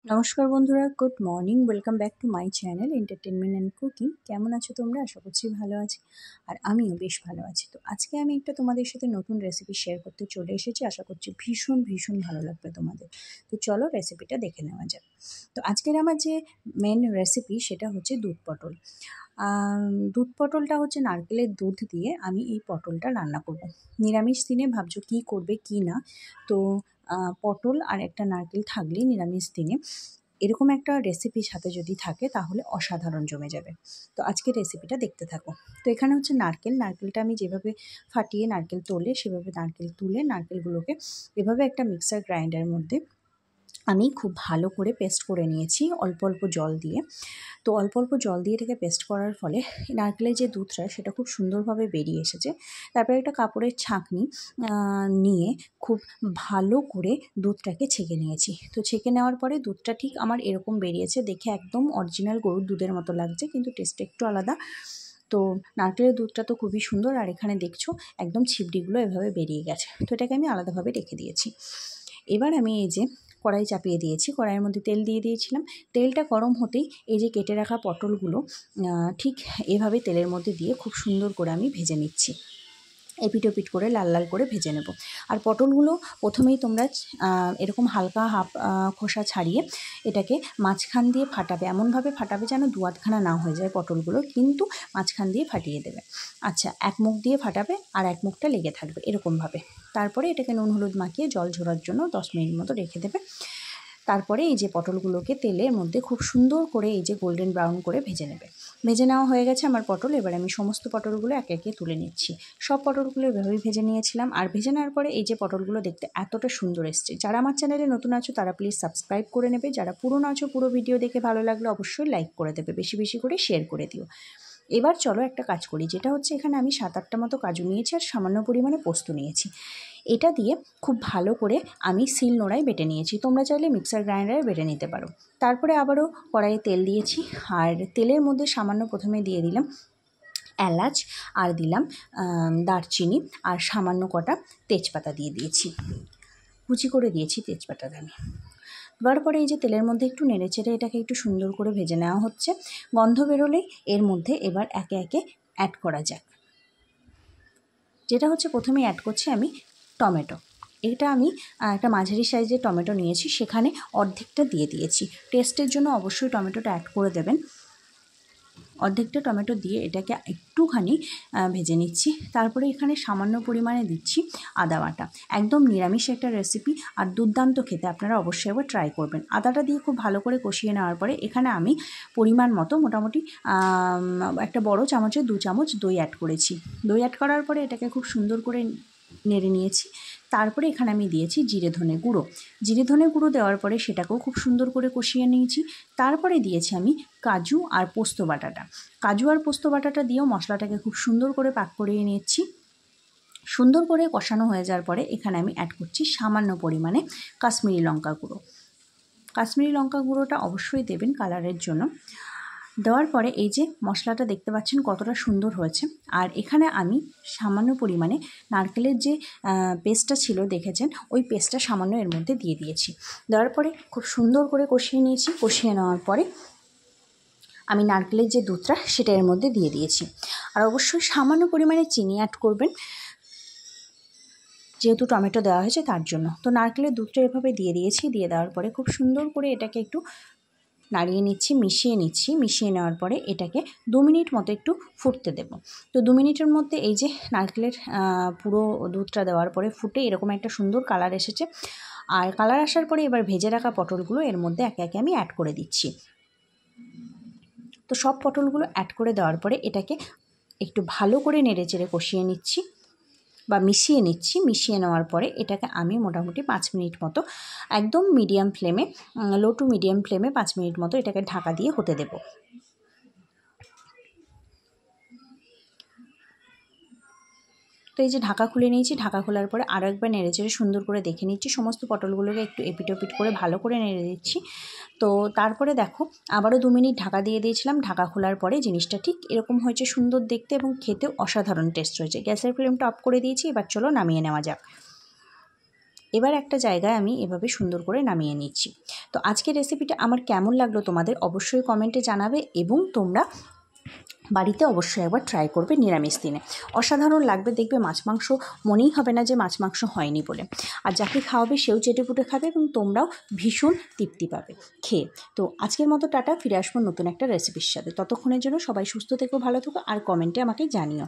নমস্কার বন্ধুরা, good morning. Welcome back to my channel entertainment and cooking. কেমন আছো তোমরা? আশা করছি ভালো আছি, আর আমিও বেশ ভালো আছি। তো আজকে আমি একটা তোমাদের সাথে নতুন রেসিপি শেয়ার করতে চলে এসেছি। আশা করছি ভীষণ ভীষণ ভালো লাগবে তোমাদের। তো চলো রেসিপিটা দেখে নেওয়া যাক। তো আজকের আমার যে মেন রেসিপি সেটা হচ্ছে দুধ পটল। দুধ পটলটা হচ্ছে নারকেলের দুধ দিয়ে আমি এই পটলটা রান্না করব। নিরামিষ দিনে ভাবছো কী করবে কী না, তো পটল আর একটা নারকেল থাকলেই নিরামিষ দিনে এরকম একটা রেসিপির সাথে যদি থাকে তাহলে অসাধারণ জমে যাবে। তো আজকের রেসিপিটা দেখতে থাকো। তো এখানে হচ্ছে নারকেলটা আমি যেভাবে ফাটিয়ে নারকেল তোলে সেভাবে নারকেল তুলে নারকেলগুলোকে এভাবে একটা মিক্সার গ্রাইন্ডারের মধ্যে আমি খুব ভালো করে পেস্ট করে নিয়েছি অল্প অল্প জল দিয়ে। তো অল্প অল্প জল দিয়ে এটাকে পেস্ট করার ফলে নারকেলের যে দুধটা সেটা খুব সুন্দরভাবে বেরিয়ে এসেছে। তারপরে একটা কাপড়ের ছাঁকনি নিয়ে খুব ভালো করে দুধটাকে ছেঁকে নিয়েছি। তো ছেঁকে নেওয়ার পরে দুধটা ঠিক আমার এরকম বেরিয়েছে, দেখে একদম অরিজিনাল গরুর দুধের মতো লাগছে, কিন্তু টেস্টটা একটু আলাদা। তো নারকেলের দুধটা তো খুবই সুন্দর, আর এখানে দেখছো একদম ছিবড়িগুলো এভাবে বেরিয়ে গেছে। তো এটাকে আমি আলাদাভাবে রেখে দিয়েছি। এবার আমি এই যে কড়াই চাপিয়ে দিয়েছি, কড়াইয়ের মধ্যে তেল দিয়ে দিয়েছিলাম। তেলটা গরম হতেই এই যে কেটে রাখা পটলগুলো ঠিক এভাবে তেলের মধ্যে দিয়ে খুব সুন্দর করে আমি ভেজে নিচ্ছি। এপিট ওপিট করে লাল লাল করে ভেজে নেব। আর পটলগুলো প্রথমেই তোমরা এরকম হালকা খোসা ছাড়িয়ে এটাকে মাঝখান দিয়ে ফাটাবে, এমনভাবে ফাটাবে যেন দু আধখানা না হয়ে যায় পটলগুলো, কিন্তু মাঝখান দিয়ে ফাটিয়ে দেবে। আচ্ছা, এক মুখ দিয়ে ফাটাবে আর এক মুখটা লেগে থাকবে এরকমভাবে। তারপরে এটাকে নুন হলুদ মাখিয়ে জল ঝরার জন্য 10 মিনিট মতো রেখে দেবে। তারপরে এই যে পটলগুলোকে তেলের মধ্যে খুব সুন্দর করে এই যে গোল্ডেন ব্রাউন করে ভেজে নেবে। ভেজে নেওয়া হয়ে গেছে আমার পটল। এবার আমি সমস্ত পটলগুলো একে একে তুলে নিচ্ছি। সব পটলগুলো এভাবেই ভেজে নিয়েছিলাম। আর ভেজে নেওয়ার পরে এই যে পটলগুলো দেখতে এতটা সুন্দর এসছে। যারা আমার চ্যানেলে নতুন আছো তারা প্লিজ সাবস্ক্রাইব করে নেবে। যারা পুরনো আছো পুরো ভিডিও দেখে ভালো লাগলে অবশ্যই লাইক করে দেবে, বেশি বেশি করে শেয়ার করে দিও। এবার চলো একটা কাজ করি, যেটা হচ্ছে এখানে আমি 7-8টা মতো কাজু নিয়েছি আর সামান্য পরিমাণে পোস্ত নিয়েছি। এটা দিয়ে খুব ভালো করে আমি শিল নোড়ায় বেটে নিয়েছি, তোমরা চাইলে মিক্সার গ্রাইন্ডারে বেটে নিতে পারো। তারপরে আবারও কড়াইয়ে তেল দিয়েছি, আর তেলের মধ্যে সামান্য প্রথমে দিয়ে দিলাম এলাচ, আর দিলাম দারচিনি, আর সামান্য কটা তেজপাতা দিয়ে দিয়েছি, কুচি করে দিয়েছি তেজপাতাটা আমি। দেওয়ার পরে এই যে তেলের মধ্যে একটু নেড়েচেড়ে এটাকে একটু সুন্দর করে ভেজে নেওয়া হচ্ছে। গন্ধ বেরোলেই এর মধ্যে এবার একে একে অ্যাড করা যাক। যেটা হচ্ছে প্রথমেই অ্যাড করছি আমি টমেটো। এটা আমি একটা মাঝারি সাইজের টমেটো নিয়েছি, সেখানে অর্ধেকটা দিয়ে দিয়েছি। টেস্টের জন্য অবশ্যই টমেটোটা অ্যাড করে দেবেন। অর্ধেকটা টমেটো দিয়ে এটাকে একটুখানি ভেজে নিচ্ছি। তারপরে এখানে সামান্য পরিমাণে দিচ্ছি আদা বাটা। একদম নিরামিষ একটা রেসিপি, আর দুর্দান্ত খেতে, আপনারা অবশ্যই একবার ট্রাই করবেন। আদাটা দিয়ে খুব ভালো করে কষিয়ে নেওয়ার পরে এখানে আমি পরিমাণ মতো মোটামুটি একটা বড় চামচের 2 চামচ দই অ্যাড করেছি। দই অ্যাড করার পরে এটাকে খুব সুন্দর করে নেড়ে নিয়েছি। তারপরে এখানে আমি দিয়েছি জিরে ধনে গুঁড়ো। জিরে ধনে গুঁড়ো দেওয়ার পরে সেটাকেও খুব সুন্দর করে কষিয়ে নিয়েছি। তারপরে দিয়েছি আমি কাজু আর পোস্ত বাটাটা। কাজু আর পোস্ত বাটাটা দিয়েও মশলাটাকে খুব সুন্দর করে পাক করিয়ে নিচ্ছি। সুন্দর করে কষানো হয়ে যাওয়ার পরে এখানে আমি অ্যাড করছি সামান্য পরিমাণে কাশ্মীরি লঙ্কা গুঁড়ো। কাশ্মীরি লঙ্কা গুঁড়োটা অবশ্যই দেবেন কালারের জন্য। দেওয়ার পরে এই যে মশলাটা দেখতে পাচ্ছেন কতটা সুন্দর হয়েছে। আর এখানে আমি সামান্য পরিমাণে নারকেলের যে পেস্টটা ছিল দেখেছেন, ওই পেস্টটা সামান্য এর মধ্যে দিয়ে দিয়েছি। দেওয়ার পরে খুব সুন্দর করে কষিয়ে নিয়েছি। কষিয়ে নেওয়ার পরে আমি নারকেলের যে দুধটা সেটা এর মধ্যে দিয়ে দিয়েছি। আর অবশ্যই সামান্য পরিমাণে চিনি অ্যাড করবেন, যেহেতু টমেটো দেওয়া হয়েছে তার জন্য। তো নারকেলের দুধটা এভাবে দিয়ে দিয়েছি। দিয়ে দেওয়ার পরে খুব সুন্দর করে এটাকে একটু নাড়িয়ে নিচ্ছি, মিশিয়ে নিচ্ছি। মিশিয়ে নেওয়ার পরে এটাকে 2 মিনিট মতো একটু ফুটতে দেব। তো 2 মিনিটের মধ্যে এই যে নারকেলের পুরো দুধটা দেওয়ার পরে ফুটে এরকম একটা সুন্দর কালার এসেছে। আর কালার আসার পরে এবার ভেজে রাখা পটলগুলো এর মধ্যে একে একে আমি অ্যাড করে দিচ্ছি। তো সব পটলগুলো অ্যাড করে দেওয়ার পরে এটাকে একটু ভালো করে নেড়েচেড়ে কষিয়ে নিচ্ছি বা মিশিয়ে নিচ্ছি। মিশিয়ে নেওয়ার পরে এটাকে আমি মোটামুটি 5 মিনিট মতো একদম মিডিয়াম ফ্লেমে, লো টু মিডিয়াম ফ্লেমে 5 মিনিট মতো এটাকে ঢাকা দিয়ে হতে দেব। তো এই যে ঢাকা খুলে নিয়েছি। ঢাকা খোলার পরে আরও একবার নেড়েচেড়ে সুন্দর করে দেখে নিচ্ছি। সমস্ত পটলগুলোকে একটু এপিট ওপিট করে ভালো করে নেড়ে দিচ্ছি। তো তারপরে দেখো আবারও 2 মিনিট ঢাকা দিয়ে দিয়েছিলাম। ঢাকা খোলার পরে জিনিসটা ঠিক এরকম হয়েছে, সুন্দর দেখতে এবং খেতেও অসাধারণ টেস্ট হয়েছে। গ্যাসের ফ্লেমটা অফ করে দিয়েছি। এবার চলো নামিয়ে নেওয়া যাক। এবার একটা জায়গায় আমি এভাবে সুন্দর করে নামিয়ে নিচ্ছি। তো আজকের রেসিপিটা আমার কেমন লাগলো তোমাদের অবশ্যই কমেন্টে জানাবে, এবং তোমরা বাড়িতে অবশ্যই একবার ট্রাই করবে নিরামিষ দিনে। অসাধারণ লাগবে, দেখবে মাছ মাংস মনেই হবে না যে মাছ মাংস হয়নি বলে। আর যাকে খাওয়াবে সেও চেটেপুটে খাবে এবং তোমরাও ভীষণ তৃপ্তি পাবে খেয়ে। তো আজকের মতো টাটা, ফিরে আসবো নতুন একটা রেসিপির সাথে। ততক্ষণের জন্য সবাই সুস্থ থেকো, ভালো থেকো, আর কমেন্টে আমাকে জানিও।